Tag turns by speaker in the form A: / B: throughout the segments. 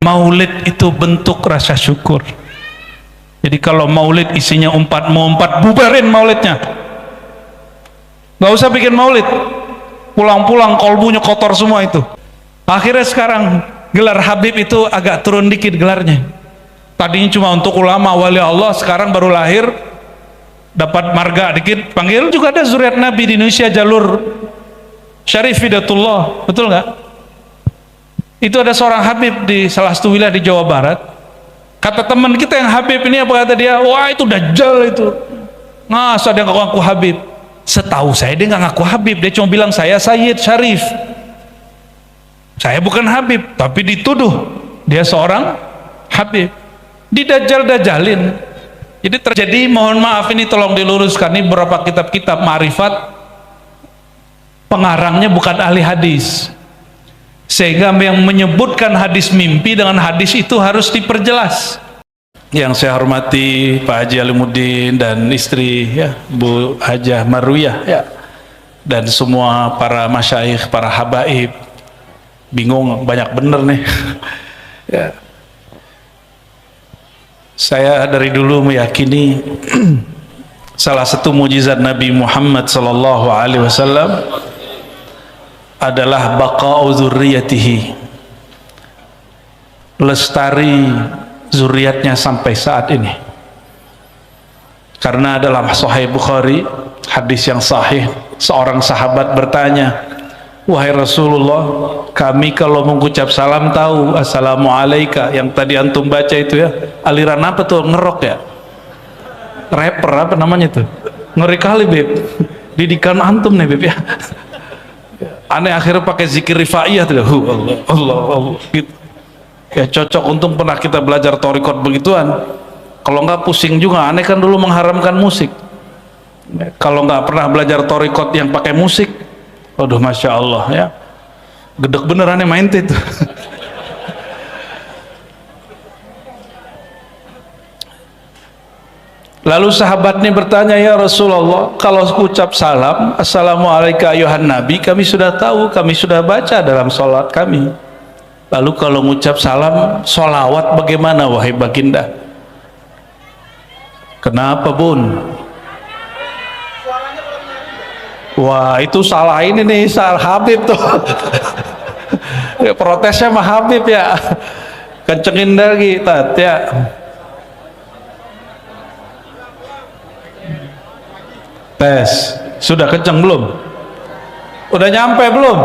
A: Maulid itu bentuk rasa syukur. Jadi kalau maulid isinya mau umpat, bubarin maulidnya. Nggak usah bikin maulid. Pulang-pulang kolbunya kotor semua itu. Akhirnya sekarang gelar Habib itu agak turun dikit gelarnya. Tadinya cuma untuk ulama wali Allah, sekarang baru lahir dapat marga dikit. Panggil juga ada zuriat Nabi di Indonesia, jalur Syarif Hidatullah, betul nggak? Itu ada seorang Habib di salah satu wilayah di Jawa Barat. Kata teman kita yang Habib ini, apa kata dia? Wah, itu dajjal itu. Masa dia ngaku Habib? Setahu saya dia nggak ngaku Habib, dia cuma bilang saya Sayyid Syarif. Saya bukan Habib, tapi dituduh dia seorang Habib. Didajjal-dajjalin. Jadi terjadi, mohon maaf ini tolong diluruskan, ini beberapa kitab-kitab ma'rifat pengarangnya bukan ahli hadis. Sehingga yang menyebutkan hadis mimpi dengan hadis itu harus diperjelas. Yang saya hormati Pak Haji Alimuddin dan istri ya, Bu Hajah Marwiyah ya, dan semua para masyaikh, para habaib. Bingung, banyak bener nih. Ya. Saya dari dulu meyakini salah satu mujizat Nabi Muhammad sallallahu alaihi wasallam adalah baqa'u dzurriyyatihi, lestari zuriatnya sampai saat ini. Karena dalam Sahih Bukhari, hadis yang sahih, seorang sahabat bertanya, wahai Rasulullah, kami kalau mengucap salam tahu assalamu alaika, yang tadi antum baca itu ya, aliran apa tuh, ngerok ya, rapper apa namanya tuh, ngeri kali Beb, didikan antum nih Beb ya. Aneh, akhirnya pakai zikir rifaiyah tuh, Allah, Allah, Allah, gitu. Ya cocok, untung pernah kita belajar thariqat begituan. Kalau nggak pusing juga, aneh kan dulu mengharamkan musik. Kalau nggak pernah belajar thariqat yang pakai musik, waduh masya Allah ya, gedek bener aneh main itu. Lalu sahabatnya bertanya, ya Rasulullah, kalau ucap salam assalamualaikum ayuhan nabi, kami sudah tahu, kami sudah baca dalam sholat kami. Lalu kalau mengucap salam sholawat bagaimana wahai baginda? Kenapa bun? Wah, itu salah ini nih, salah Habib tuh. Ya, protesnya mah Habib ya, kencengin lagi tat ya. Tes, sudah kenceng belum? Udah nyampe belum?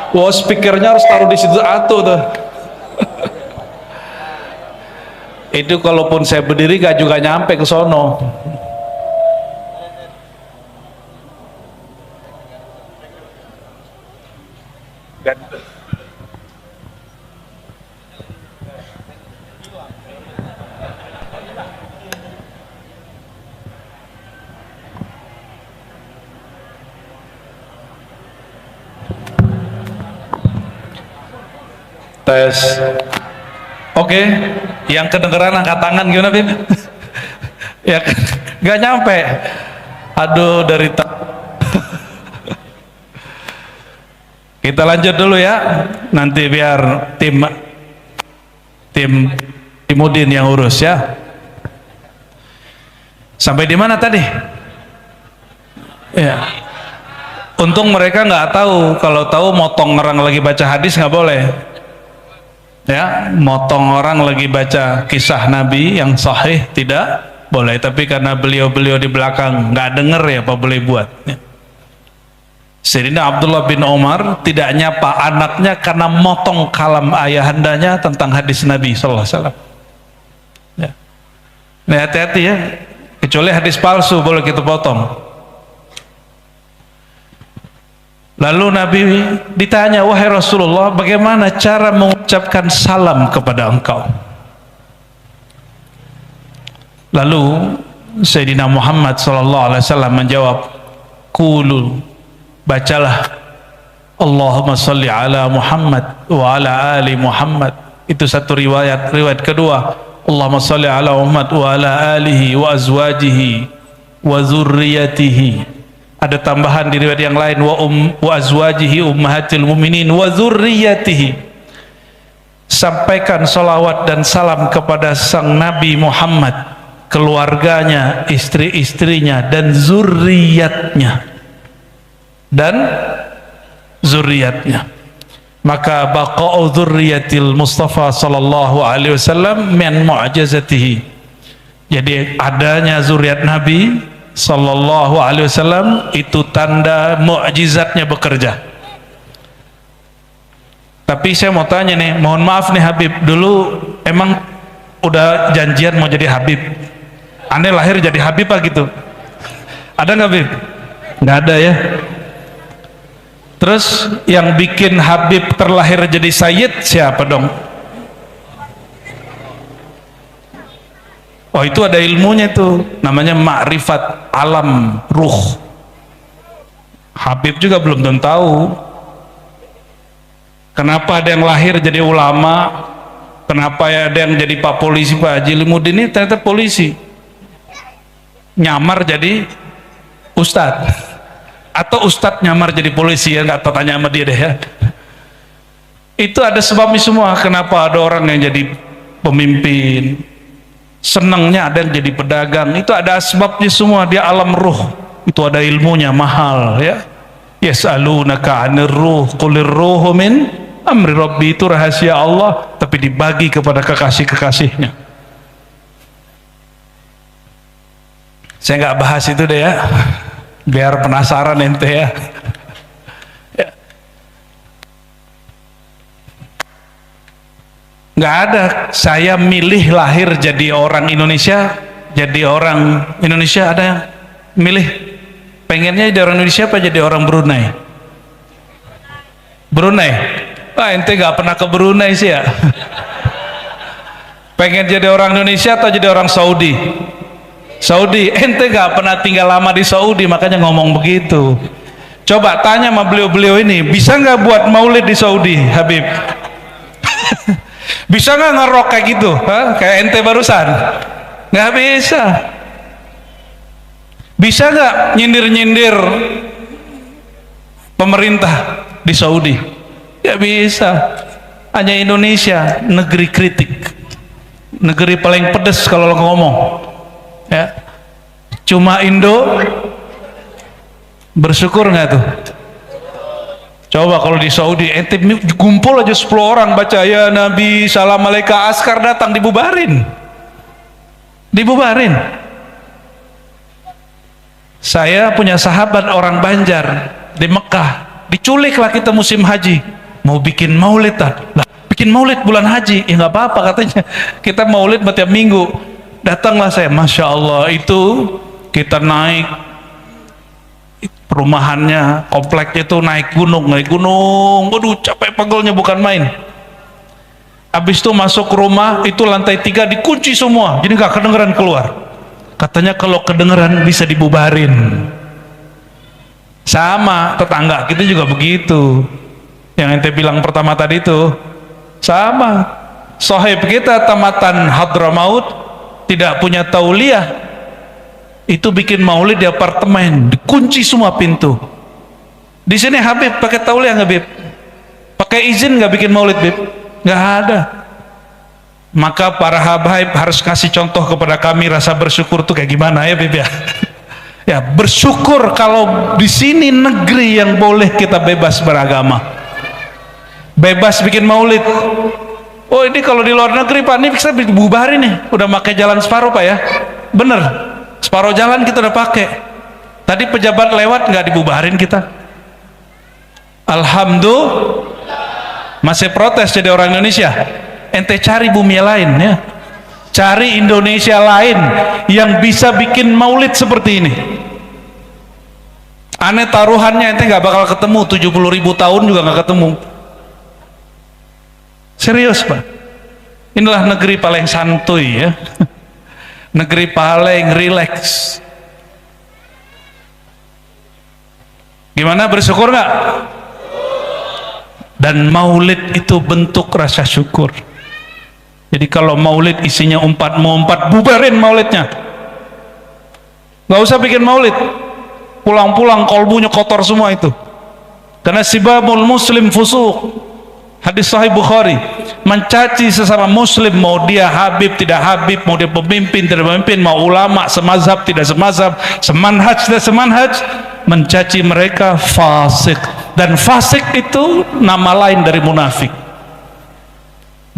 A: Wow, speakernya harus taruh di situ atuh tuh. Itu kalaupun saya berdiri gak juga nyampe ke sono. Tes. Oke, yang kedengeran angkat tangan gimana Bib? Ya gak nyampe. Aduh, dari kita lanjut dulu ya, nanti biar tim Timudin yang urus ya. Sampai di mana tadi? Ya, untung mereka nggak tahu. Kalau tahu motong orang lagi baca hadis nggak boleh ya, motong orang lagi baca kisah Nabi yang sahih tidak boleh. Tapi karena beliau-beliau di belakang nggak denger ya, apa boleh buat ya. Sayyidina Abdullah bin Umar tidak nyapa anaknya karena motong kalam ayahandanya tentang hadis Nabi sallallahu alaihi wasallam ya. Nah, hati-hati ya, kecuali hadis palsu boleh kita potong. Lalu Nabi ditanya, wahai Rasulullah, bagaimana cara mengucapkan salam kepada engkau? Lalu Sayyidina Muhammad SAW menjawab, qulu, bacalah Allahumma salli ala Muhammad wa ala ali Muhammad. Itu satu riwayat. Riwayat kedua, Allahumma salli ala Muhammad wa ala alihi wa azwajihi wa zurriyatihi. Ada tambahan di riwayat yang lain, wa azwajihi ummahatil mu'minin wa zurriyatihi. sampaikan salawat dan salam kepada sang Nabi Muhammad, keluarganya, istri-istrinya, dan zuriatnya. Maka baqa'u dzurriyyatil Mustafa sallallahu alaihi wasallam min mu'jizatihi. Jadi adanya zuriat Nabi sallallahu alaihi wasallam itu tanda mukjizatnya bekerja. Tapi saya mau tanya nih, mohon maaf nih Habib, dulu emang udah janjian mau jadi Habib? Aneh lahir jadi Habib apa gitu? Ada nggak Habib? Nggak ada ya. Terus yang bikin Habib terlahir jadi Sayyid siapa dong? Oh itu ada ilmunya tuh, namanya ma'rifat alam ruh. Habib juga belum tentu tahu. Kenapa ada yang lahir jadi ulama, kenapa ada yang jadi Pak Polisi, Pak Haji Limuddin ini ternyata polisi, nyamar jadi ustadz, atau ustadz nyamar jadi polisi, ya nggak tahu, tanya sama dia deh ya. Itu ada sebabnya semua. Kenapa ada orang yang jadi pemimpin, senangnya ada yang jadi pedagang, itu ada sebabnya semua. Dia alam ruh, itu ada ilmunya mahal ya. Yas'alunaka 'anir ruh qulir ruhu min amri rabbi, itu rahasia Allah tapi dibagi kepada kekasih-kekasihnya. Saya nggak bahas itu deh ya, biar penasaran ente ya. Nggak ada saya milih lahir jadi orang Indonesia, jadi orang Indonesia. Ada yang milih pengennya jadi orang Indonesia apa jadi orang Brunei? Brunei? Wah ente nggak pernah ke Brunei sih ya. Pengen jadi orang Indonesia atau jadi orang Saudi? Saudi. Ente nggak pernah tinggal lama di Saudi makanya ngomong begitu. Coba tanya sama beliau-beliau ini, bisa nggak buat maulid di Saudi Habib? Bisa nggak ngerok kayak gitu? Hah? Kayak ente barusan? Nggak bisa. Bisa nggak nyindir-nyindir pemerintah di Saudi? Nggak bisa. Hanya Indonesia negeri kritik, negeri paling pedes kalau lo ngomong ya. Cuma Indo bersyukur nggak tuh? Coba kalau di Saudi ente kumpul aja 10 orang baca ya Nabi salam alaika, askar datang dibubarin. Saya punya sahabat orang Banjar di Mekah, diculiklah kita musim haji, mau bikin maulid lah, bikin maulid bulan haji, ya nggak apa-apa katanya, kita maulid setiap minggu. Datanglah saya, masya Allah, itu kita naik perumahannya, kompleknya itu naik gunung, waduh capek pegelnya bukan main. Habis itu masuk rumah, itu lantai 3 dikunci semua, jadi nggak kedengeran keluar. Katanya kalau kedengeran bisa dibubarin. Sama tetangga kita juga begitu. Yang ente bilang pertama tadi itu sama. Sohib kita tamatan Hadramaut tidak punya tauliah, itu bikin maulid di apartemen, dikunci semua pintu. Di sini Habib pakai tauliah nggak Habib? Pakai izin nggak bikin maulid Habib? Nggak ada. Maka para habaib harus kasih contoh kepada kami rasa bersyukur tuh kayak gimana ya Bib ya. Ya bersyukur kalau di sini negeri yang boleh kita bebas beragama, bebas bikin maulid. Oh ini kalau di luar negeri Pak, ini bisa dibubarin nih, udah pakai jalan separuh Pak ya, bener, separuh jalan kita udah pakai. Tadi pejabat lewat nggak dibubarin kita. Alhamdulillah. Masih protes jadi orang Indonesia. Ente cari bumi lain ya, cari Indonesia lain yang bisa bikin maulid seperti ini. Aneh taruhannya ente nggak bakal ketemu, 70.000 tahun juga nggak ketemu. Serius Pak, inilah negeri paling santuy ya, negeri paling rileks. Gimana, bersyukur nggak? Dan maulid itu bentuk rasa syukur. Jadi kalau maulid isinya mau empat, bubarin maulidnya. Nggak usah bikin maulid. Pulang-pulang kolbunya kotor semua itu. Karena sibabul muslim fusuq. Hadis sahih Bukhari. mencaci sesama muslim, mau dia habib tidak habib, mau dia pemimpin tidak pemimpin, mau ulama semazhab tidak semazhab, semanhaj tidak semanhaj, mencaci mereka fasik. Dan fasik itu nama lain dari munafik.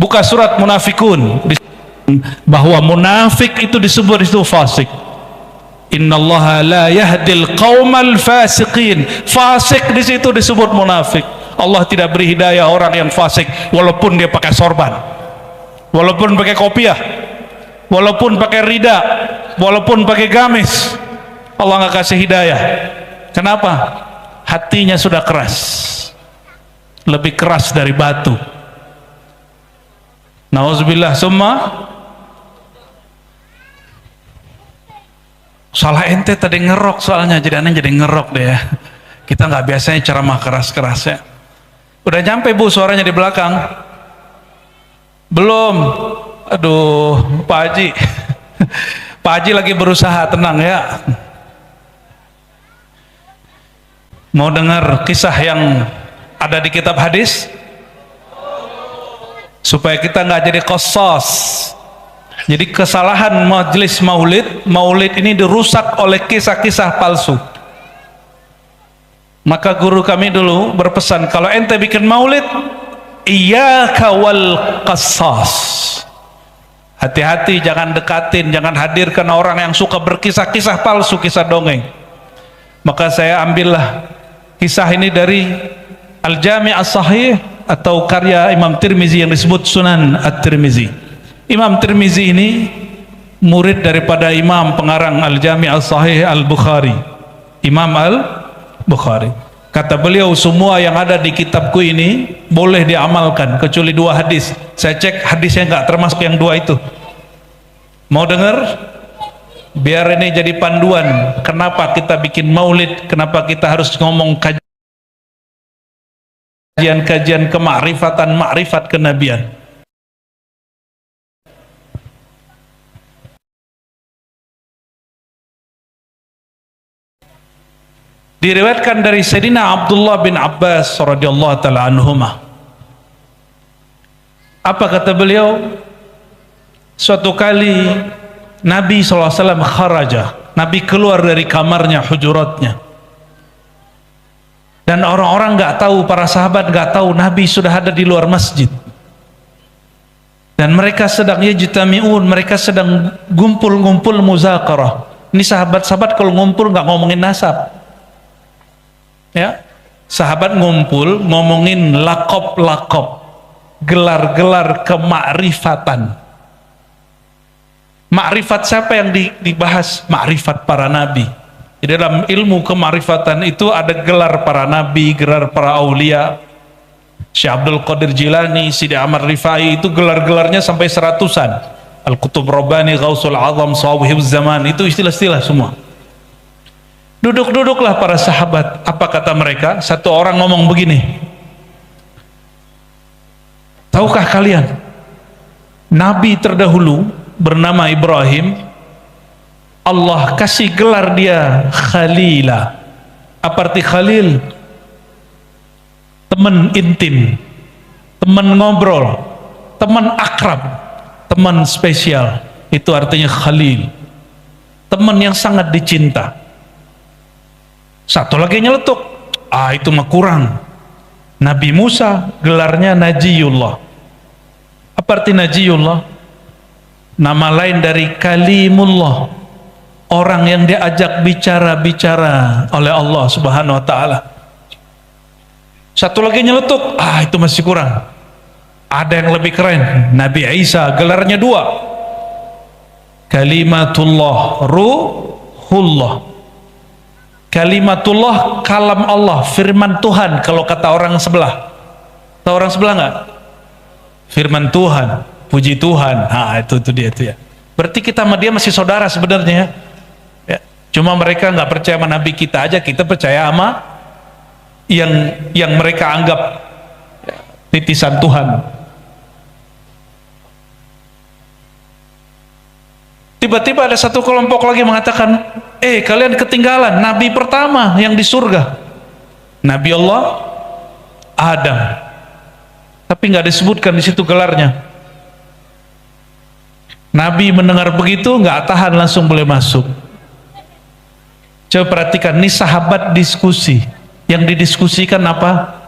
A: Buka surat Munafikun, bahwa munafik itu disebut itu fasik. Innallaha la yahdil qaumal fasiqin. Fasik di situ disebut munafik. Allah tidak beri hidayah orang yang fasik, walaupun dia pakai sorban, walaupun pakai kopiah, walaupun pakai rida, walaupun pakai gamis. Allah nggak kasih hidayah. Kenapa? Hatinya sudah keras, lebih keras dari batu. Nauzubillah. Summa salah ente tadi ngerok, soalnya jadi aneh jadi ngerok deh ya. Kita nggak biasanya ceramah keras-keras ya. Udah nyampe bu suaranya di belakang? Belum. Aduh Pak Haji. Pak Haji lagi berusaha, tenang ya. Mau dengar kisah yang ada di kitab hadis? Supaya kita nggak jadi qasas. Jadi kesalahan majelis maulid ini dirusak oleh kisah-kisah palsu. Maka guru kami dulu berpesan, kalau ente bikin maulid, iyyaka wal qasas. Hati-hati, jangan dekatin, jangan hadirkan orang yang suka berkisah-kisah palsu, kisah dongeng. Maka saya ambillah kisah ini dari Al-Jami' As-Sahih atau karya Imam Tirmizi yang disebut Sunan At-Tirmizi. Imam Tirmizi ini murid daripada Imam pengarang Al-Jami' As-Sahih Al-Bukhari, Imam Al-Bukhari. Kata beliau, semua yang ada di kitabku ini boleh diamalkan kecuali 2 hadis. Saya cek hadisnya nggak termasuk yang 2 itu. Mau dengar? Biar ini jadi panduan kenapa kita bikin maulid, kenapa kita harus ngomong kajian kemakrifatan, makrifat kenabian. Diriwayatkan dari Sayyidina Abdullah bin Abbas radhiyallahu taala anhuma. Apa kata beliau? Suatu kali Nabi SAW kharaja, Nabi keluar dari kamarnya, hujuratnya, dan orang-orang nggak tahu, para sahabat nggak tahu Nabi sudah ada di luar masjid, dan mereka sedang yajtami'un, mereka sedang ngumpul muzakarah. Ini sahabat-sahabat kalau ngumpul nggak ngomongin nasab ya, sahabat ngumpul ngomongin lakob, gelar-gelar kemakrifatan. Makrifat siapa yang dibahas? Makrifat para nabi. Di dalam ilmu kemakrifatan itu ada gelar para nabi, gelar para aulia. Syekh Abdul Qadir Jilani, Sidi Ahmad Rifai, itu gelar-gelarnya sampai 100-an. Al-Qutub Rabbani, Ghausul Azam, Sawahibuz Zaman, itu istilah-istilah semua. Duduk-duduklah para sahabat. Apa kata mereka? Satu orang ngomong begini, tahukah kalian Nabi terdahulu bernama Ibrahim, Allah kasih gelar dia Khalila. Apa arti Khalil? Teman intim, teman ngobrol, teman akrab, teman spesial. Itu artinya Khalil, teman yang sangat dicinta. Satu lagi nyeletuk, itu mah kurang. Nabi Musa gelarnya Najiyullah. Apa arti Najiyullah? Nama lain dari Kalimullah, orang yang diajak bicara oleh Allah Subhanahu wa ta'ala. Satu lagi nyeletuk, itu masih kurang. Ada yang lebih keren, Nabi Isa gelarnya 2, Kalimatullah, Ruhullah. Kalimatullah, kalam Allah, firman Tuhan kalau kata orang sebelah. Tahu orang sebelah nggak? Firman Tuhan, puji Tuhan. Itu dia itu ya. Berarti kita sama dia masih saudara sebenarnya ya. Cuma mereka nggak percaya sama Nabi kita aja, kita percaya sama yang mereka anggap ya, titisan Tuhan. Tiba-tiba ada satu kelompok lagi mengatakan, kalian ketinggalan Nabi pertama yang di surga, Nabi Allah Adam. tapi nggak disebutkan di situ gelarnya. Nabi mendengar begitu nggak tahan, langsung boleh masuk. Coba perhatikan, nih sahabat diskusi, yang didiskusikan apa?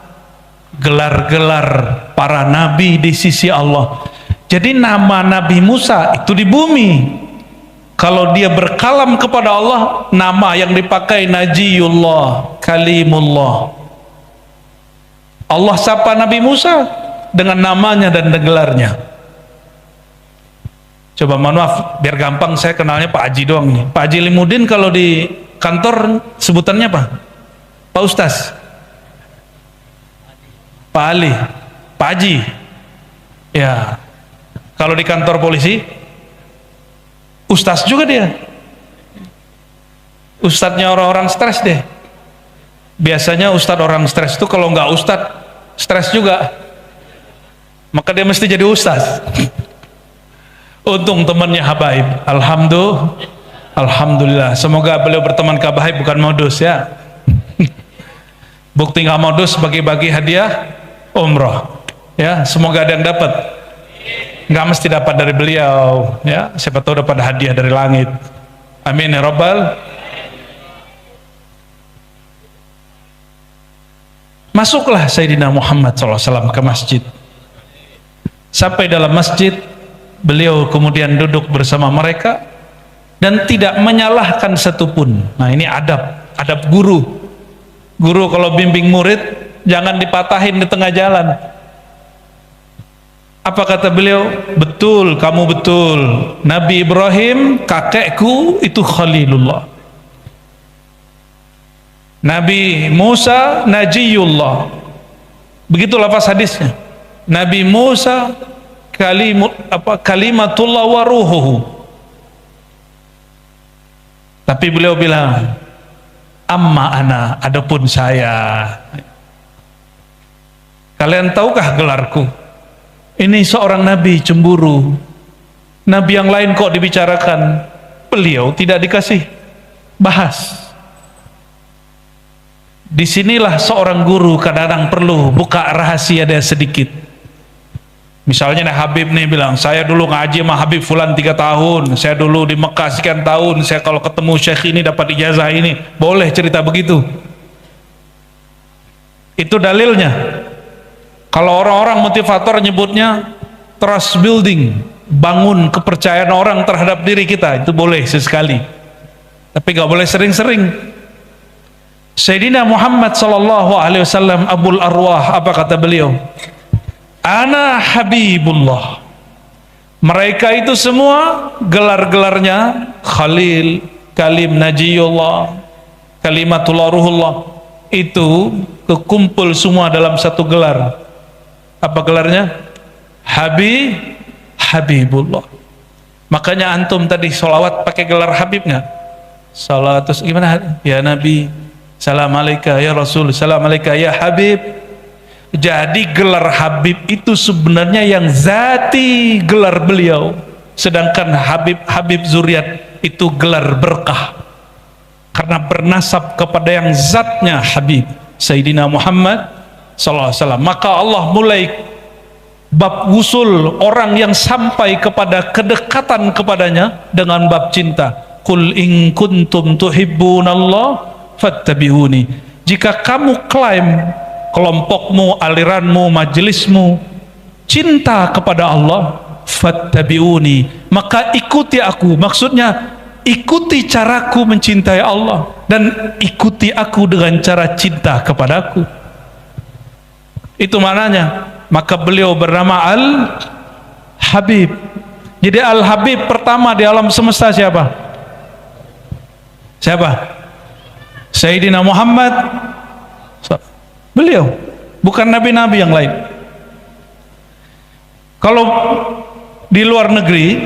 A: Gelar-gelar para nabi di sisi Allah. Jadi nama Nabi Musa itu di bumi. Kalau dia berkalam kepada Allah, nama yang dipakai Najiyullah, Kalimullah. Allah sapa Nabi Musa dengan namanya dan gelarnya. Coba mohon maaf, biar gampang saya kenalnya Pak Haji doang nih. Pak Haji Limuddin kalau di kantor sebutannya apa? Pak Ustaz, Pak Ali, Pak Haji. Ya. Kalau di kantor polisi, Ustaz juga dia. Ustadznya orang-orang stres deh. Biasanya ustadz orang stres itu kalau nggak ustadz, stres juga. Maka dia mesti jadi ustaz. Untung temannya Habaib. Alhamdulillah. Semoga beliau berteman ke Habaib bukan modus ya. Bukti nggak modus, bagi-bagi hadiah umroh. Ya, semoga ada yang dapat. Nggak mesti dapat dari beliau. Ya, siapa tahu dapat hadiah dari langit. Amin ya Rabbal. Masuklah Sayyidina Muhammad SAW ke masjid. Sampai dalam masjid, beliau kemudian duduk bersama mereka dan tidak menyalahkan satupun. Nah, ini adab guru. Guru kalau bimbing murid jangan dipatahin di tengah jalan. Apa kata beliau? Betul, kamu betul. Nabi Ibrahim kakekku itu Khalilullah. Nabi Musa Najiyullah. Begitu lafaz hadisnya. Nabi Musa kalimatullah wa ruhuhu. Tapi beliau bilang, amma ana, adapun saya. Kalian tahukah gelarku? Ini seorang nabi cemburu. Nabi yang lain kok dibicarakan, beliau tidak dikasih bahas. Disinilah seorang guru kadang-kadang perlu buka rahasia dia sedikit. Misalnya Habib nih bilang, saya dulu ngaji sama Habib Fulan 3 tahun, saya dulu di Mekah sekian tahun, saya kalau ketemu Syekh ini dapat ijazah ini. Boleh cerita begitu. Itu dalilnya. Kalau orang-orang motivator nyebutnya trust building, bangun kepercayaan orang terhadap diri kita, itu boleh sesekali. Tapi gak boleh sering-sering. Sayyidina Muhammad SAW Abul Arwah, apa kata beliau? Ana Habibullah. Mereka itu semua gelar-gelarnya Khalil, Kalim, Najiyullah, Kalimatullah, Ruhullah. Itu kekumpul semua dalam satu gelar. Apa gelarnya? Habibullah. Makanya antum tadi sholawat pakai gelar Habib nggak? Salat terus gimana? Ya Nabi, salam alaika ya Rasul, salam alaika ya Habib. Jadi gelar Habib itu sebenarnya yang zati gelar beliau, sedangkan Habib Zuriat itu gelar berkah karena bernasab kepada yang zatnya Habib Sayyidina Muhammad SAW. Maka Allah mulai bab wusul orang yang sampai kepada kedekatan kepadanya dengan bab cinta. Qul in kuntum tuhibbunallah fattabi'uni. Jika kamu klaim, kelompokmu, aliranmu, majelismu cinta kepada Allah, fattabi'uni, maka ikuti aku. Maksudnya ikuti caraku mencintai Allah dan ikuti aku dengan cara cinta kepadaku. Itu maknanya. Maka beliau bernama Al-Habib. Jadi Al-Habib pertama di alam semesta siapa? Sayyidina Muhammad. Beliau, bukan nabi-nabi yang lain. Kalau di luar negeri,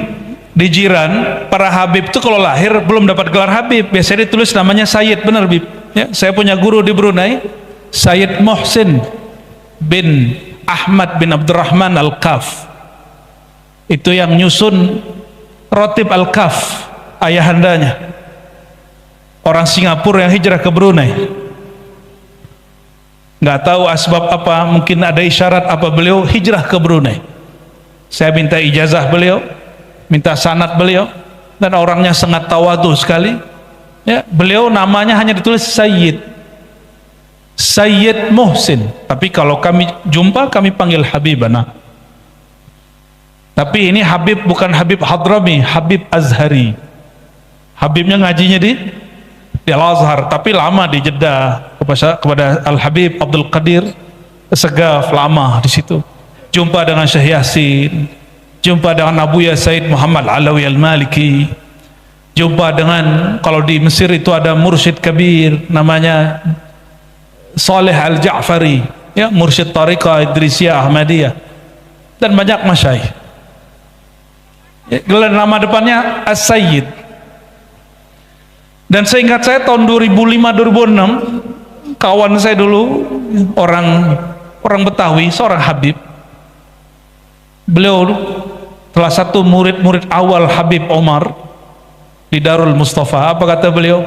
A: di jiran, para Habib itu kalau lahir belum dapat gelar Habib, biasanya ditulis namanya Sayyid. Benar Bib ya? Saya punya guru di Brunei, Sayyid Muhsin bin Ahmad bin Abdurrahman Al-Kaf. Itu yang nyusun Rotib Al-Kaf, ayahandanya orang Singapura yang hijrah ke Brunei. nggak tahu asbab apa, mungkin ada isyarat apa, beliau hijrah ke Brunei. Saya minta ijazah beliau, minta sanad beliau, dan orangnya sangat tawadu sekali. Ya, beliau namanya hanya ditulis Sayyid Muhsin, tapi kalau kami jumpa kami panggil Habibana. Tapi ini Habib bukan Habib Hadrami, Habib Azhari. Habibnya ngajinya di Al-Azhar, tapi lama di Jeddah kepada Al-Habib Abdul Qadir Segaf, lama di situ. Jumpa dengan Syekh Yasin, jumpa dengan Abuya Said Muhammad Alawi Al-Maliki, jumpa dengan, kalau di Mesir itu ada mursyid kabir namanya Saleh Al-Ja'fari, ya, mursyid Tariqah Idrisiyah Ahmadiyah, dan banyak masyayikh. Ya, gelar nama depannya As-Sayyid. Dan seingat saya tahun 2005-2006, kawan saya dulu orang Betawi, seorang Habib, beliau salah satu murid-murid awal Habib Omar di Darul Mustafa. Apa kata beliau?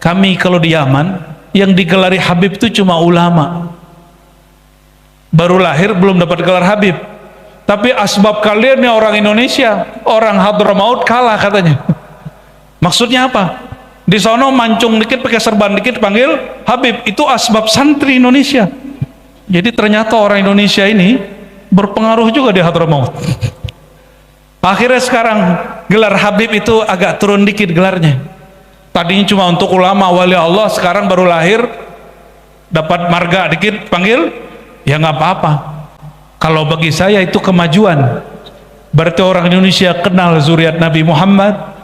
A: Kami kalau di Yaman yang digelari Habib itu cuma ulama, baru lahir belum dapat gelar Habib. Tapi asbab kalian nih orang Indonesia, orang Hadramaut kalah katanya. Maksudnya apa? Di sono mancung dikit, pakai serban dikit, panggil Habib. Itu asbab santri Indonesia. Jadi ternyata orang Indonesia ini berpengaruh juga di Hadramaut. Akhirnya sekarang gelar Habib itu agak turun dikit gelarnya. Tadinya cuma untuk ulama wali Allah, sekarang baru lahir dapat marga dikit, panggil, ya nggak apa-apa. Kalau bagi saya itu kemajuan. Berarti orang Indonesia kenal zuriat Nabi Muhammad.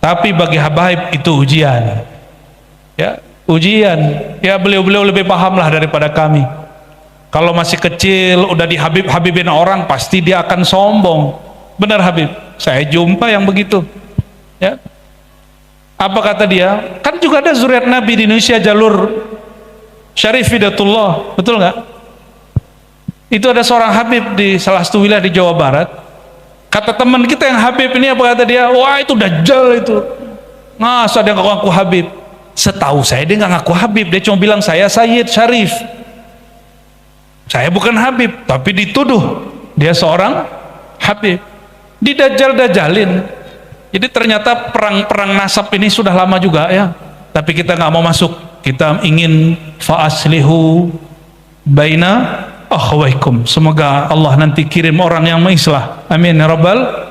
A: Tapi bagi habaib itu ujian, ya, ujian. Ya, beliau-beliau lebih paham lah daripada kami. Kalau masih kecil udah dihabib-habibin orang, pasti dia akan sombong. Benar Habib, saya jumpa yang begitu. Ya, apa kata dia? Kan juga ada zuriat Nabi di Indonesia, jalur Syarif Hidatullah, betul nggak? Itu ada seorang Habib di salah satu wilayah di Jawa Barat. Kata teman kita yang Habib ini, apa kata dia? Wah, itu dajjal itu. Masa dia ngaku Habib? Setahu saya dia nggak ngaku Habib, dia cuma bilang saya Sayyid Syarif. Saya bukan Habib, tapi dituduh dia seorang Habib. Didajjal-dajjalin. Jadi ternyata perang nasab ini sudah lama juga ya. Tapi kita nggak mau masuk. Kita ingin fa'aslihu baina akhwaikum. Semoga Allah nanti kirim orang yang mengislah. Amin ya rabbal.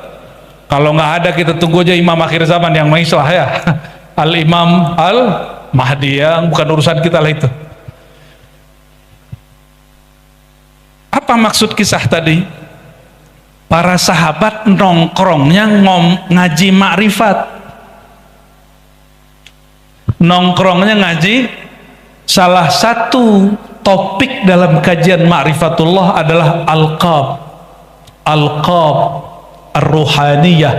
A: Kalau nggak ada, kita tunggu aja imam akhir zaman yang mengislah ya. Al-Imam Al-Mahdi, yang bukan urusan kita lah itu. Apa maksud kisah tadi? Para sahabat nongkrongnya ngaji makrifat, nongkrongnya ngaji. Salah satu topik dalam kajian ma'rifatullah adalah alqab ar-ruhaniyah,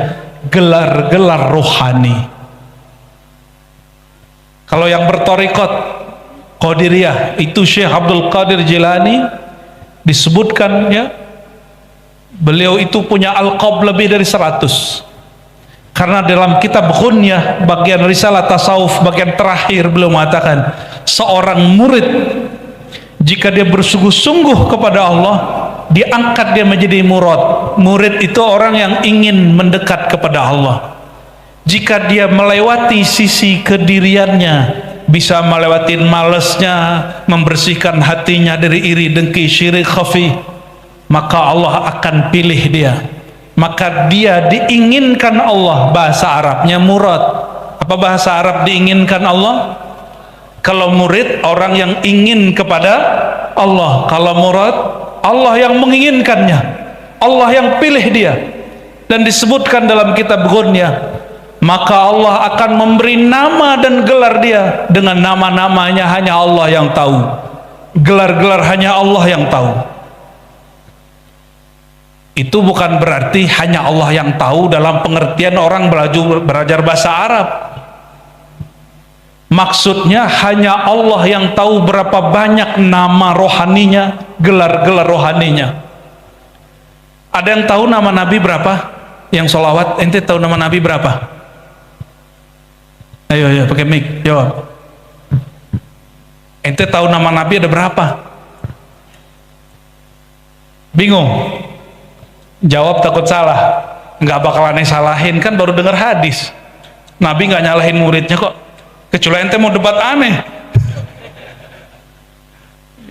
A: gelar-gelar rohani. Kalau yang bertorikot Qadiriyah itu Syekh Abdul Qadir Jilani, disebutkan ya, beliau itu punya alqab lebih dari 100. Karena dalam kitab Ghunyah bagian risalah tasawuf bagian terakhir beliau mengatakan, seorang murid jika dia bersungguh-sungguh kepada Allah, diangkat dia menjadi murad. Murid itu orang yang ingin mendekat kepada Allah. Jika dia melewati sisi kediriannya, bisa melewati malesnya, membersihkan hatinya dari iri, dengki, syirik, khafi, maka Allah akan pilih dia. Maka dia diinginkan Allah. Bahasa Arabnya murad. Apa bahasa Arab diinginkan Allah? Kalau murid orang yang ingin kepada Allah, kalau murad Allah yang menginginkannya, Allah yang pilih dia. Dan disebutkan dalam kitab Ghunyah, maka Allah akan memberi nama dan gelar dia dengan nama-namanya hanya Allah yang tahu, gelar-gelar hanya Allah yang tahu. Itu bukan berarti hanya Allah yang tahu dalam pengertian orang belajar bahasa Arab. Maksudnya hanya Allah yang tahu berapa banyak nama rohaninya, gelar-gelar rohaninya. Ada yang tahu nama Nabi berapa? Yang sholawat, ente tahu nama Nabi berapa? Ayo pakai mic, jawab. Ente tahu nama Nabi ada berapa? Bingung? Jawab takut salah. Nggak bakalan salahin, kan baru dengar hadis. Nabi nggak nyalahin muridnya kok. Kecuali ente mau debat aneh.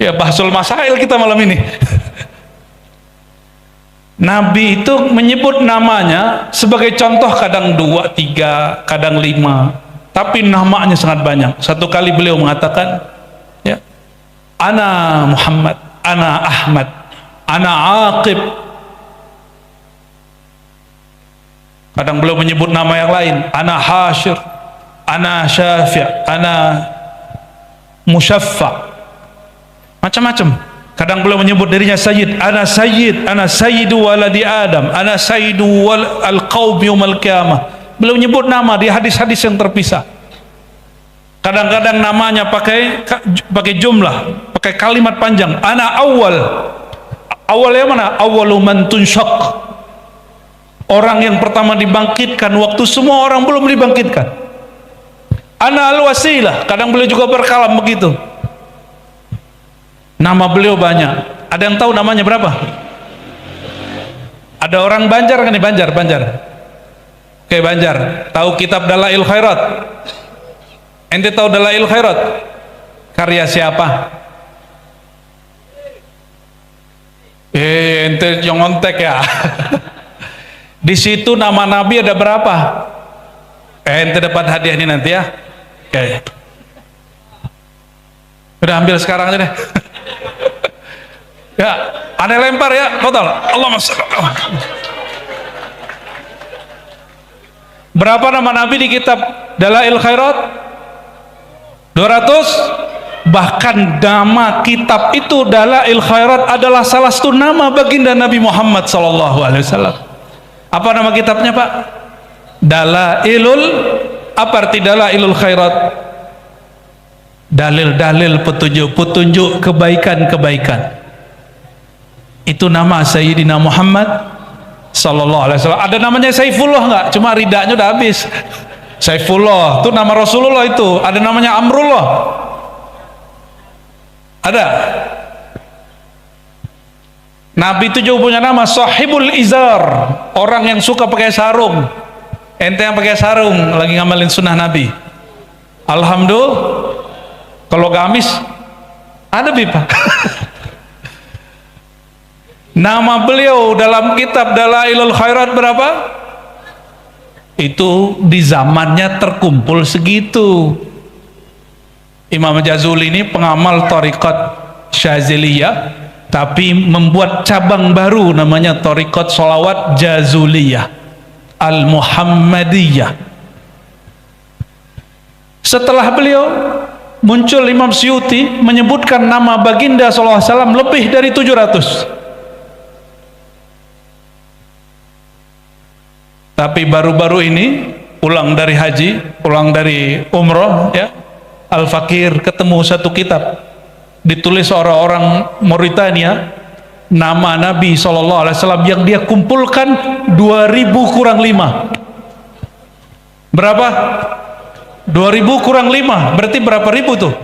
A: Ya bahsul masail kita malam ini. Nabi itu menyebut namanya sebagai contoh kadang 2, 3, kadang 5, tapi namanya sangat banyak. Satu kali beliau mengatakan, ya, ana Muhammad, ana Ahmad, ana Aqib. Kadang beliau menyebut nama yang lain, ana Hasyir, ana Syafi', ana Musyaffa', macam-macam. Kadang beliau menyebut dirinya Sayyid, ana sayyidu waladi Adam, ana sayyidu al-qaum yaumal qiyamah. Beliau menyebut nama di hadis-hadis yang terpisah. Kadang-kadang namanya pakai jumlah, pakai kalimat panjang. Ana awal. Awal yang mana? Awalu man tunsyaq. Orang yang pertama dibangkitkan waktu semua orang belum dibangkitkan. Ana al-wasilah. Kadang beliau juga berkalam begitu. Nama beliau banyak. Ada yang tahu namanya berapa? Ada orang Banjar kan nih? Banjar. Oke, Banjar. Tahu kitab Dalail Khairat? Ente tahu Dalail Khairat? Karya siapa? Ente nyontek ya. Di situ nama Nabi ada berapa? Ente dapat hadiah ini nanti ya. Oke. Udah ambil sekarang aja deh. Ya, aneh lempar ya, total. Allahumma shalli. Berapa nama Nabi di kitab Dalail Khairat? 200. Bahkan nama kitab itu Dalail Khairat adalah salah satu nama baginda Nabi Muhammad sallallahu alaihi wasallam. Apa nama kitabnya, Pak? Dalailul, apa arti Dalailul Khairat? Dalil-dalil petunjuk-petunjuk kebaikan-kebaikan. Itu nama Sayyidina Muhammad sallallahu alaihi wasallam. Ada namanya Saifullah enggak? Cuma ridanya udah habis. Saifullah itu nama Rasulullah itu. Ada namanya Amrullah. Ada. Nabi itu juga punya nama Sahibul Izar, orang yang suka pakai sarung. Ente yang pakai sarung lagi ngamalin sunnah Nabi. Alhamdulillah. Kalau gamis ada pipa. Nama beliau dalam kitab Dalailul Khairat berapa? Itu di zamannya terkumpul segitu. Imam Jazuli ini pengamal Thariqat Syaziliyah, tapi membuat cabang baru namanya Thariqat Sholawat Jazuliyah Al-Muhammadiyah. Setelah beliau muncul Imam Suyuti menyebutkan nama baginda sallallahu alaihi wasallam lebih dari 700. Tapi baru-baru ini pulang dari haji, pulang dari umroh ya, Al-Fakir ketemu satu kitab ditulis orang-orang Mauritania, nama Nabi SAW yang dia kumpulkan 2000 kurang 5. Berapa? 2000 kurang 5 berarti berapa ribu tuh?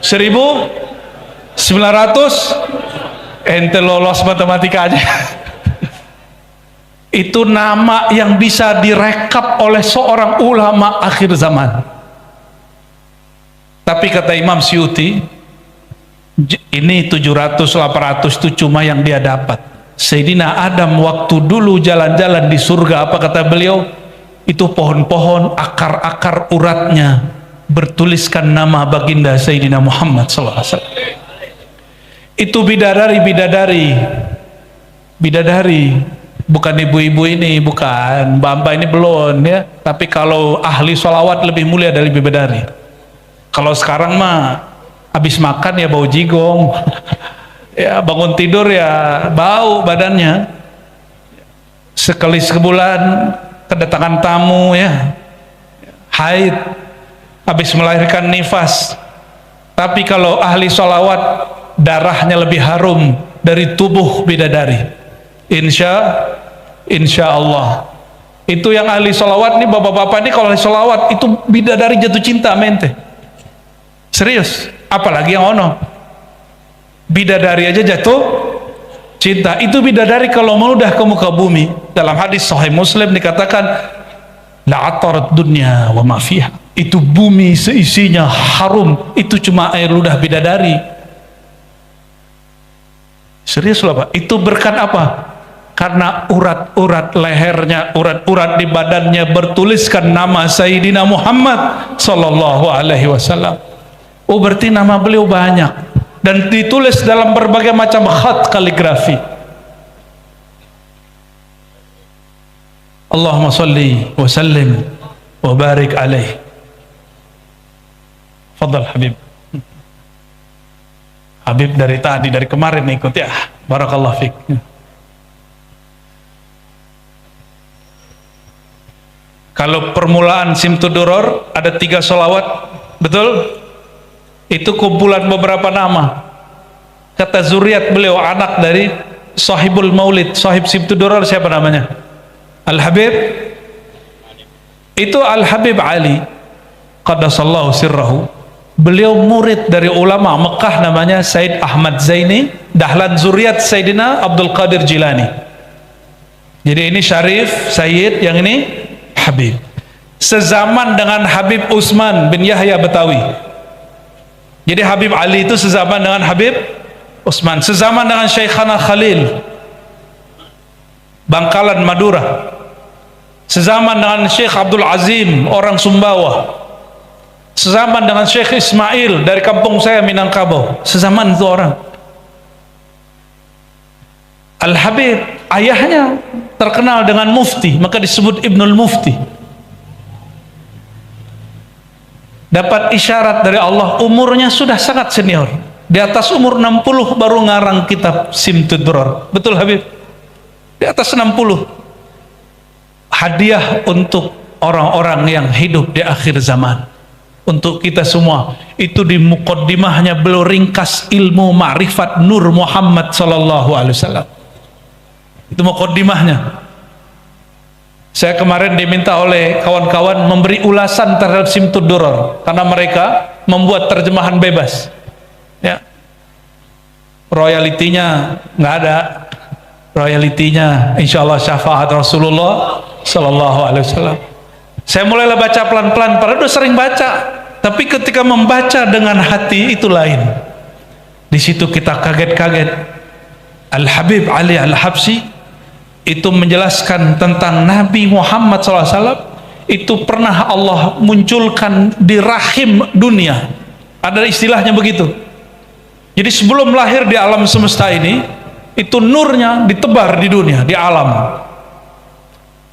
A: 1900. Ente lolos matematika aja. Itu nama yang bisa direkap oleh seorang ulama akhir zaman. Tapi kata Imam Suyuti, ini 700-800 itu cuma yang dia dapat. Sayyidina Adam waktu dulu jalan-jalan di surga, apa kata beliau? Itu pohon-pohon, akar-akar uratnya bertuliskan nama baginda Sayyidina Muhammad SAW. Itu bidadari, bukan ibu-ibu ini, bukan mbak-mbak ini belum ya. Tapi kalau ahli sholawat lebih mulia dari bidadari. Kalau sekarang mah habis makan ya bau jigong, ya bangun tidur ya bau badannya. Sekali sebulan kedatangan tamu ya, haid, habis melahirkan nifas. Tapi kalau ahli sholawat darahnya lebih harum dari tubuh bidadari. Insya Allah. Itu yang ahli sholawat nih, bapak-bapak ini kalau ahli sholawat itu bidadari jatuh cinta mente. Serius, apalagi yang ono. Bidadari aja jatuh cinta. Itu bidadari kalau meludah ke muka bumi. Dalam hadis Sahih Muslim dikatakan, la'atarat dunya wa ma fiha. Itu bumi seisinya harum, itu cuma air ludah bidadari. Serius loh Pak, itu berkat apa? Karena urat-urat lehernya, urat-urat di badannya bertuliskan nama Sayyidina Muhammad sallallahu alaihi wasallam. Oh, berarti nama beliau banyak dan ditulis dalam berbagai macam khat kaligrafi. Allahumma salli wa sallim wa barik alaih. Fadal Habib. Habib dari tadi, dari kemarin ikut ya. Barakallahu fiik. Kalau permulaan Simtuduror ada 3 sholawat, betul? Itu kumpulan beberapa nama. Kata zuriat beliau, anak dari sahibul maulid, sahib Simtuduror, siapa namanya? Al-Habib. Itu Al-Habib Ali qaddasallahu sirrahu. Beliau murid dari ulama Mekah namanya Said Ahmad Zaini, dahlan zuriat Sayyidina Abdul Qadir Jilani. Jadi ini Syarif, Sayyid, yang ini Habib. Sezaman dengan Habib Utsman bin Yahya Betawi. Jadi Habib Ali itu sezaman dengan Habib Utsman, sezaman dengan Syekhana Khalil Bangkalan Madura, sezaman dengan Syekh Abdul Azim orang Sumbawa, sezaman dengan Syekh Ismail dari kampung saya Minangkabau, sezaman itu orang. Al-Habib ayahnya terkenal dengan mufti, maka disebut Ibnul Mufti. Dapat isyarat dari Allah, umurnya sudah sangat senior, di atas umur 60 baru ngarang kitab Simtuduror. Betul Habib? Di atas 60. Hadiah untuk orang-orang yang hidup di akhir zaman, untuk kita semua. Itu di muqaddimahnya beliau ringkas ilmu ma'rifat Nur Muhammad sallallahu alaihi wasallam. Itu muqaddimahnya. Saya kemarin diminta oleh kawan-kawan memberi ulasan terhadap Simtuduror karena mereka membuat terjemahan bebas. Ya. Royalitinya nggak ada. Royalitinya insyaallah syafaat Rasulullah sallallahu alaihi wasallam. Saya mulailah baca pelan-pelan, padahal udah sering baca, tapi ketika membaca dengan hati itu lain. Di situ kita kaget-kaget. Al-Habib Ali Al-Habsyi itu menjelaskan tentang Nabi Muhammad SAW itu pernah Allah munculkan di rahim dunia. Ada istilahnya begitu. Jadi sebelum lahir di alam semesta ini, itu nurnya ditebar di dunia, di alam.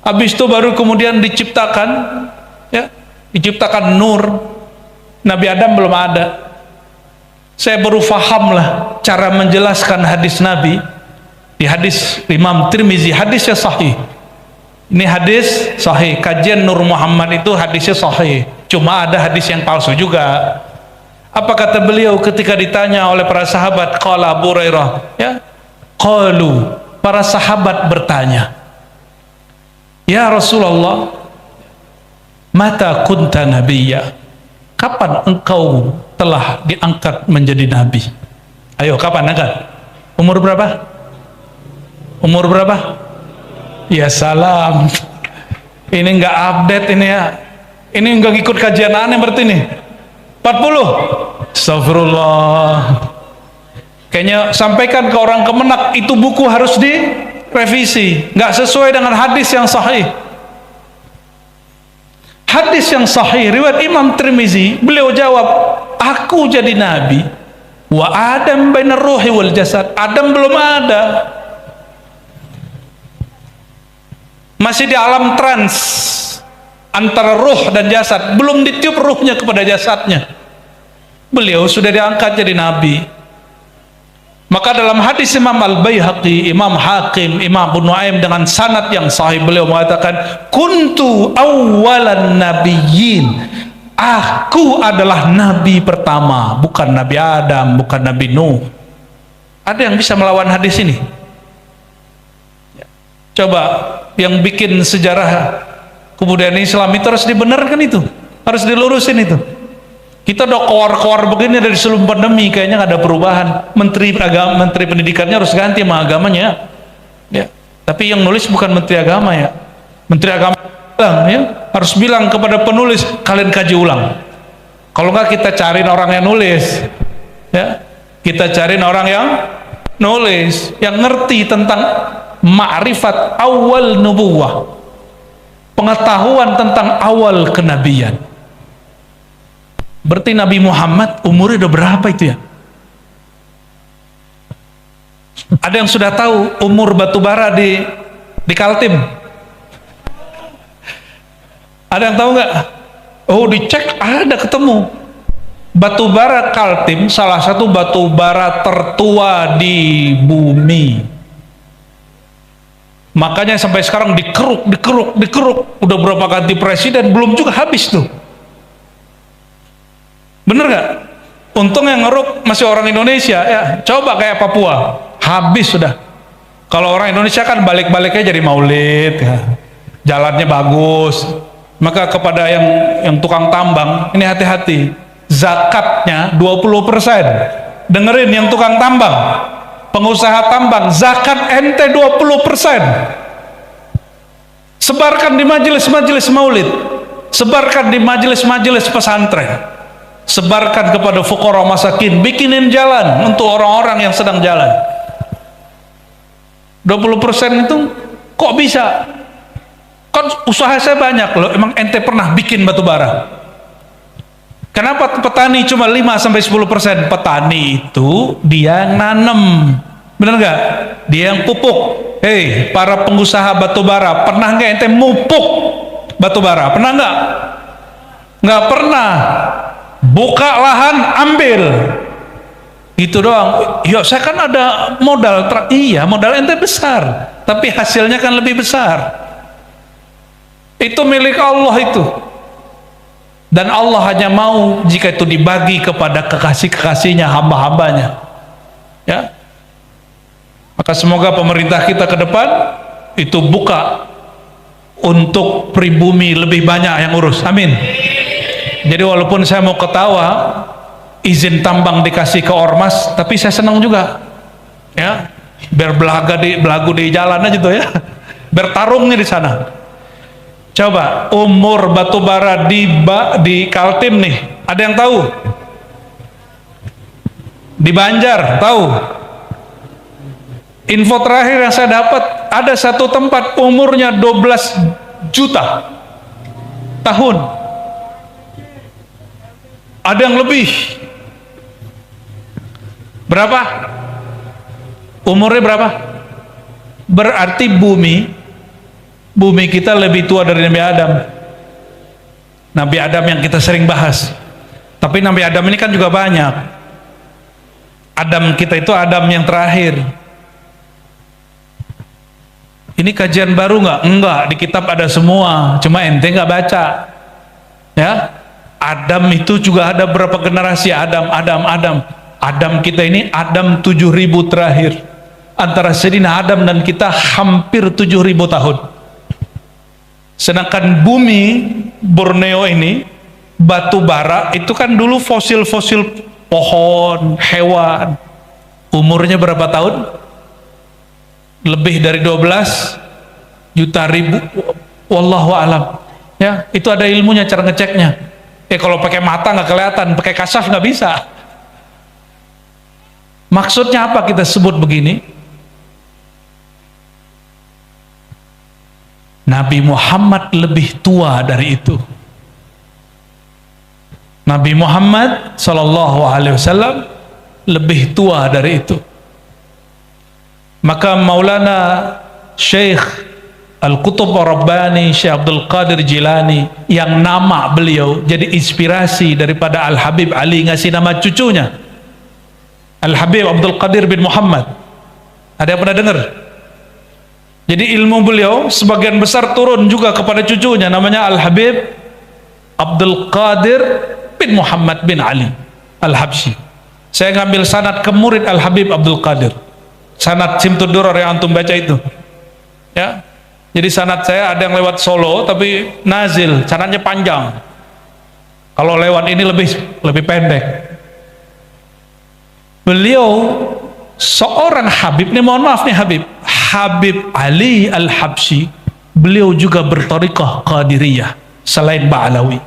A: Habis itu baru kemudian diciptakan, ya, diciptakan nur. Nabi Adam belum ada. Saya baru fahamlah cara menjelaskan hadis Nabi di hadis Imam Tirmizi, hadisnya sahih. Ini hadis sahih, kajian Nur Muhammad itu hadisnya sahih. Cuma ada hadis yang palsu juga. Apa kata beliau ketika ditanya oleh para sahabat? Qala Abu Hurairah, ya, qalu, para sahabat bertanya, ya Rasulullah, mata kunta nabiyya, kapan engkau telah diangkat menjadi nabi? Ayo, kapan angkat? Umur berapa? Umur berapa? Ya salam, ini nggak update ini ya, ini nggak ikut kajian aneh berarti nih. 40? Astagfirullah. Kayaknya sampaikan ke orang Kemenak, itu buku harus direvisi, nggak sesuai dengan hadis yang sahih. Hadis yang sahih riwayat Imam Tirmizi, beliau jawab, aku jadi nabi wa Adam bainar ruhi wal jasad. Adam belum ada, masih di alam trans antara ruh dan jasad, belum ditiup ruhnya kepada jasadnya. Beliau sudah diangkat jadi nabi. Maka dalam hadis Imam Al-Baihaqi, Imam Hakim, Imam Abu Nuaim dengan sanad yang sahih, beliau mengatakan, kuntu awwalan nabiyyin, aku adalah nabi pertama, bukan Nabi Adam, bukan Nabi Nuh. Ada yang bisa melawan hadis ini? Coba yang bikin sejarah kebudayaan Islam itu harus dibenarkan, itu harus dilurusin itu. Kita udah keluar-keluar begini dari sebelum pandemi, kayaknya nggak ada perubahan. Menteri pendidikannya harus ganti sama agamanya. Ya. Tapi yang nulis bukan menteri agama ya. Menteri agama bilang, ya, harus bilang kepada penulis, kalian kaji ulang. Kalau nggak kita cariin orang yang nulis, ya. Kita cariin orang yang nulis, yang ngerti tentang ma'rifat awal nubuwah, pengetahuan tentang awal kenabian. Berarti Nabi Muhammad umurnya udah berapa itu ya? Ada yang sudah tahu umur batu bara di Kaltim? Ada yang tahu nggak? Oh, dicek ada ketemu. Batu bara Kaltim salah satu batu bara tertua di bumi. Makanya sampai sekarang dikeruk. Udah berapa ganti presiden belum juga habis tuh. Bener nggak? Untung yang ngeruk masih orang Indonesia ya. Coba kayak Papua, habis sudah. Kalau orang Indonesia kan balik-baliknya jadi maulid ya. Jalannya bagus. Maka kepada yang tukang tambang, ini hati-hati. Zakatnya 20%. Dengerin yang tukang tambang, pengusaha tambang, zakat ente 20%. Sebarkan di majelis-majelis maulid, sebarkan di majelis-majelis pesantren, sebarkan kepada fuqara masakin, bikinin jalan untuk orang-orang yang sedang jalan. 20% itu kok bisa? Kan usaha saya banyak loh. Emang ente pernah bikin batu bara? Kenapa petani cuma 5-10%? Petani itu dia yang nanam, bener nggak? Dia yang pupuk. Hei, para pengusaha batu bara, pernah nggak ente mupuk batu bara? Pernah nggak? Nggak pernah. Buka lahan, ambil, gitu doang. Ya saya kan ada modal. Iya, modal ente besar, tapi hasilnya kan lebih besar. Itu milik Allah itu. Dan Allah hanya mau jika itu dibagi kepada kekasih-kekasihnya, hamba-hambanya. Ya. Maka semoga pemerintah kita ke depan itu buka untuk pribumi lebih banyak yang urus. Amin. Jadi walaupun saya mau ketawa, izin tambang dikasih ke ormas, tapi saya senang juga. Ya. Biar belagu di jalan aja tuh ya. Bertarungnya di sana. Coba umur batu bara di Kaltim nih, ada yang tahu? Di Banjar tahu? Info terakhir yang saya dapat, ada satu tempat umurnya 12 juta tahun. Ada yang lebih. Berapa? Umurnya berapa? Berarti bumi kita lebih tua dari Nabi Adam. Nabi Adam yang kita sering bahas. Tapi Nabi Adam ini kan juga banyak. Adam kita itu Adam yang terakhir. Ini kajian baru nggak? Enggak, di kitab ada semua. Cuma ente nggak baca. Ya, Adam itu juga ada berapa generasi Adam. Adam kita ini Adam 7.000 terakhir. Antara Sayyidina Adam dan kita hampir 7.000 tahun. Sedangkan bumi Borneo ini, batu bara itu kan dulu fosil-fosil pohon, hewan. Umurnya berapa tahun? Lebih dari 12 juta ribu. Wallahu alam. Ya, itu ada ilmunya cara ngeceknya. Kalau pakai mata nggak kelihatan, pakai kasaf nggak bisa. Maksudnya apa kita sebut begini? Nabi Muhammad lebih tua dari itu. Nabi Muhammad Sallallahu Alaihi Wasallam lebih tua dari itu. Maka Maulana Syekh Al-Qutub Ar-Rabbani, Syekh Abdul Qadir Jilani, yang nama beliau jadi inspirasi daripada Al-Habib Ali, ngasih nama cucunya Al-Habib Abdul Qadir bin Muhammad. Ada yang pernah dengar? Jadi ilmu beliau sebagian besar turun juga kepada cucunya, namanya Al-Habib Abdul Qadir bin Muhammad bin Ali Al-Habsyi. Saya ngambil sanad ke murid Al-Habib Abdul Qadir, sanad Simtud Duror yang antum baca itu ya. Jadi sanad saya ada yang lewat Solo tapi nazil, sanadnya panjang. Kalau lewat ini lebih pendek. Beliau seorang Habib, nih mohon maaf nih Habib Ali Al-Habsyi, beliau juga berthariqah Qadiriyah selain Ba'alawi,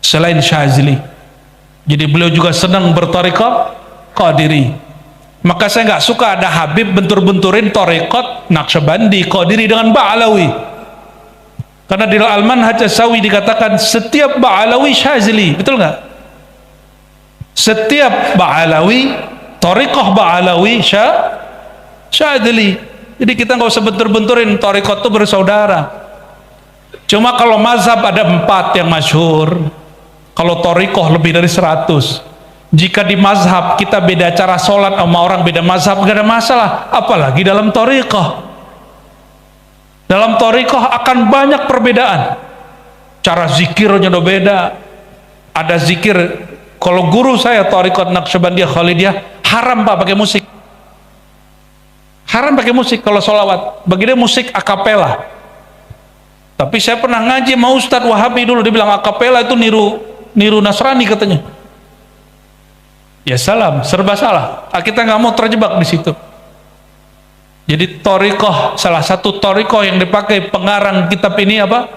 A: selain Syazili. Jadi beliau juga senang berthariqah Qadiri. Maka saya nggak suka ada Habib bentur-benturin thariqat Naqsyabandi, Qadiri dengan Ba'alawi. Karena di Al-Manhaj As-Sawi dikatakan setiap Ba'alawi Syazili, betul nggak? Setiap Ba'alawi, thariqah Ba'alawi Syazili. Jadi kita nggak usah bentur-benturin, thariqat itu bersaudara. Cuma kalau mazhab ada 4 yang masyhur, kalau thariqah lebih dari 100. Jika di mazhab kita beda cara sholat sama orang beda mazhab, nggak ada masalah. Apalagi dalam thariqah. Dalam thariqah akan banyak perbedaan. Cara zikirnya udah beda. Ada zikir, kalau guru saya thariqat Naqsyabandiyah Khalidiyah, haram Pak pakai musik. Haram pakai musik kalau sholawat. Bagi dia musik akapela. Tapi saya pernah ngaji sama Ustadz Wahabi dulu, dia bilang akapela itu niru Nasrani katanya. Ya salam, serba salah. Kita nggak mau terjebak di situ. Jadi thariqah, salah satu thariqah yang dipakai pengarang kitab ini apa?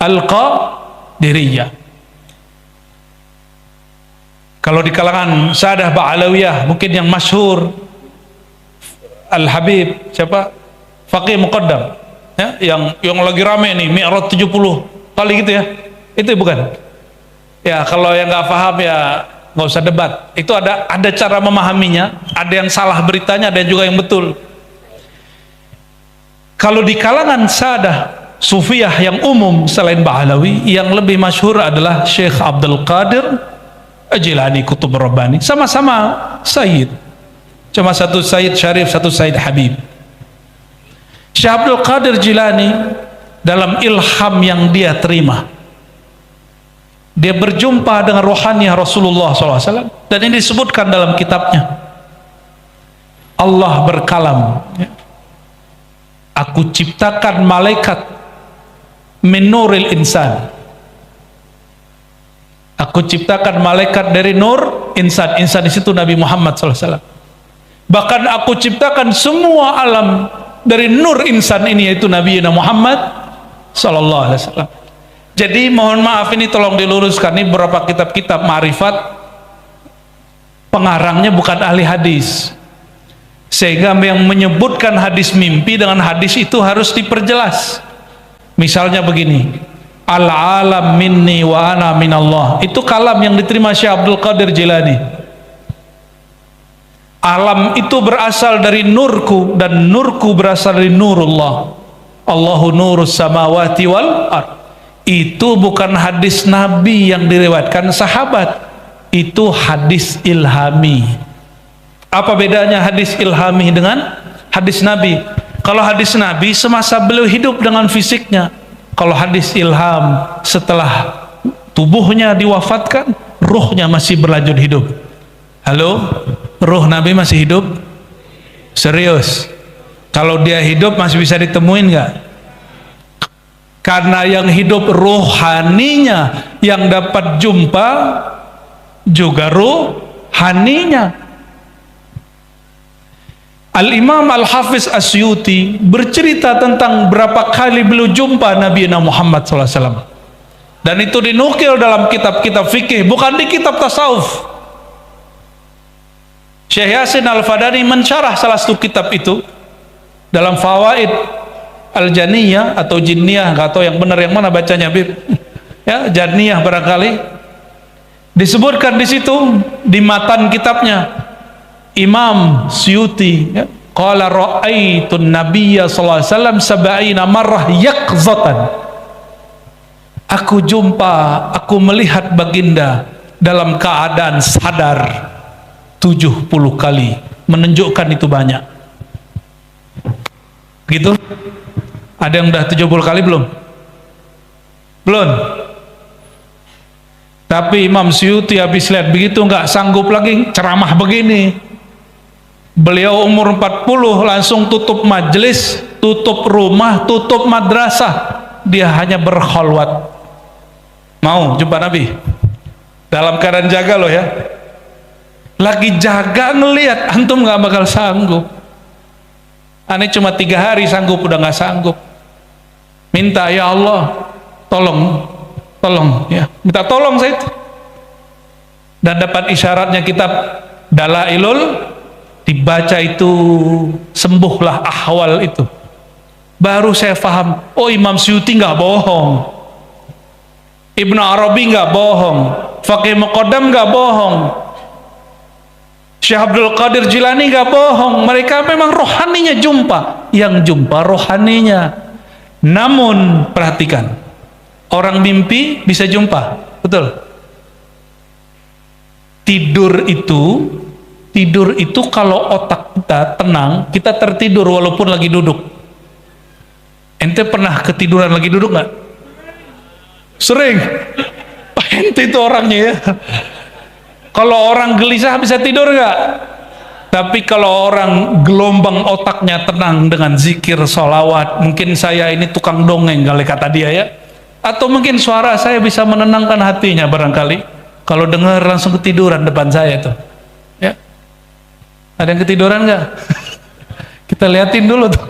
A: Al-Qadiriyah. Kalau di kalangan Sadah Ba'alawiyah mungkin yang masyhur Al-Habib siapa? Faqih Muqaddam, ya, yang lagi rame nih Mi'raj 70 kali gitu ya. Itu bukan? Ya, kalau yang nggak paham ya nggak usah debat. Itu ada cara memahaminya, ada yang salah beritanya, ada juga yang betul. Kalau di kalangan Sadah Sufiyah yang umum selain Ba'alawi, yang lebih masyhur adalah Syekh Abdul Qadir Jilani Qutb Rabbani, sama-sama Sayyid, cuma satu Sayyid Syarif, satu Sayyid Habib. Syekh Abdul Qadir Jilani dalam ilham yang dia terima, dia berjumpa dengan rohaniah Rasulullah SAW, dan ini disebutkan dalam kitabnya. Allah berkalam, aku ciptakan malaikat min nuril insan. Aku ciptakan malaikat dari nur insan. Insan di situ Nabi Muhammad SAW. Bahkan aku ciptakan semua alam dari nur insan ini, yaitu Nabi Muhammad SAW. Jadi mohon maaf ini tolong diluruskan, ini beberapa kitab-kitab ma'rifat pengarangnya bukan ahli hadis, sehingga yang menyebutkan hadis mimpi dengan hadis itu harus diperjelas. Misalnya begini, al-alam minni wa ana minallah, itu kalam yang diterima Syekh Abdul Qadir Jilani. Alam itu berasal dari nurku, dan nurku berasal dari nurullah. Allahu nurus samawati wal ard. Itu bukan hadis Nabi yang diriwayatkan sahabat, itu hadis ilhami. Apa bedanya hadis ilhami dengan hadis Nabi? Kalau hadis Nabi semasa beliau hidup dengan fisiknya. Kalau hadis ilham setelah tubuhnya diwafatkan, ruhnya masih berlanjut hidup. Halo, ruh Nabi masih hidup? Serius? Kalau dia hidup masih bisa ditemuin nggak? Karena yang hidup rohaninya, yang dapat jumpa juga rohaninya. Al-Imam Al-Hafiz Asyuti bercerita tentang berapa kali beliau jumpa Nabi Muhammad SAW, dan itu dinukil dalam kitab-kitab fikih, bukan di kitab tasawuf. Syekh Yasin Al-Fadani mensyarah salah satu kitab itu dalam Fawaid Al-Janiyah atau Jinniyah, nggak tahu yang benar yang mana bacanya, Bib. Ya, Janiyah barangkali. Disebutkan di situ di matan kitabnya Imam Suyuti, ya, qala ra'aitun nabiyya sallallahu alaihi wasallam sab'ina marrah yaqzatan. Aku melihat baginda dalam keadaan sadar 70 kali, menunjukkan itu banyak. Gitu. Ada yang udah 70 kali belum? Belum. Tapi Imam Suyuti habis lihat begitu nggak sanggup lagi ceramah begini. Beliau umur 40 langsung tutup majelis, tutup rumah, tutup madrasah. Dia hanya berkhalwat. Mau jumpa Nabi dalam keadaan jaga loh ya, lagi jaga ngelihat, antum nggak bakal sanggup. Aneh cuma 3 hari sanggup, udah nggak sanggup. Minta, ya Allah tolong ya, minta tolong saya itu. Dan dapat isyaratnya kitab Dalailul, dibaca itu sembuhlah ahwal itu. Baru saya paham, oh Imam Suyuti nggak bohong, Ibnu Arabi nggak bohong, Faqih Muqaddam nggak bohong, Syekh Abdul Qadir Jilani nggak bohong. Mereka memang rohaninya jumpa, yang jumpa rohaninya. Namun perhatikan, orang mimpi bisa jumpa, betul? Tidur itu kalau otak kita tenang, kita tertidur walaupun lagi duduk. Ente pernah ketiduran lagi duduk nggak? Sering. Ente itu orangnya ya. Kalau orang gelisah bisa tidur nggak? Tapi kalau orang gelombang otaknya tenang dengan zikir, sholawat, mungkin saya ini tukang dongeng kali kata dia ya, atau mungkin suara saya bisa menenangkan hatinya barangkali. Kalau dengar langsung ketiduran depan saya tuh, ya. Ada yang ketiduran nggak? Kita liatin dulu tuh.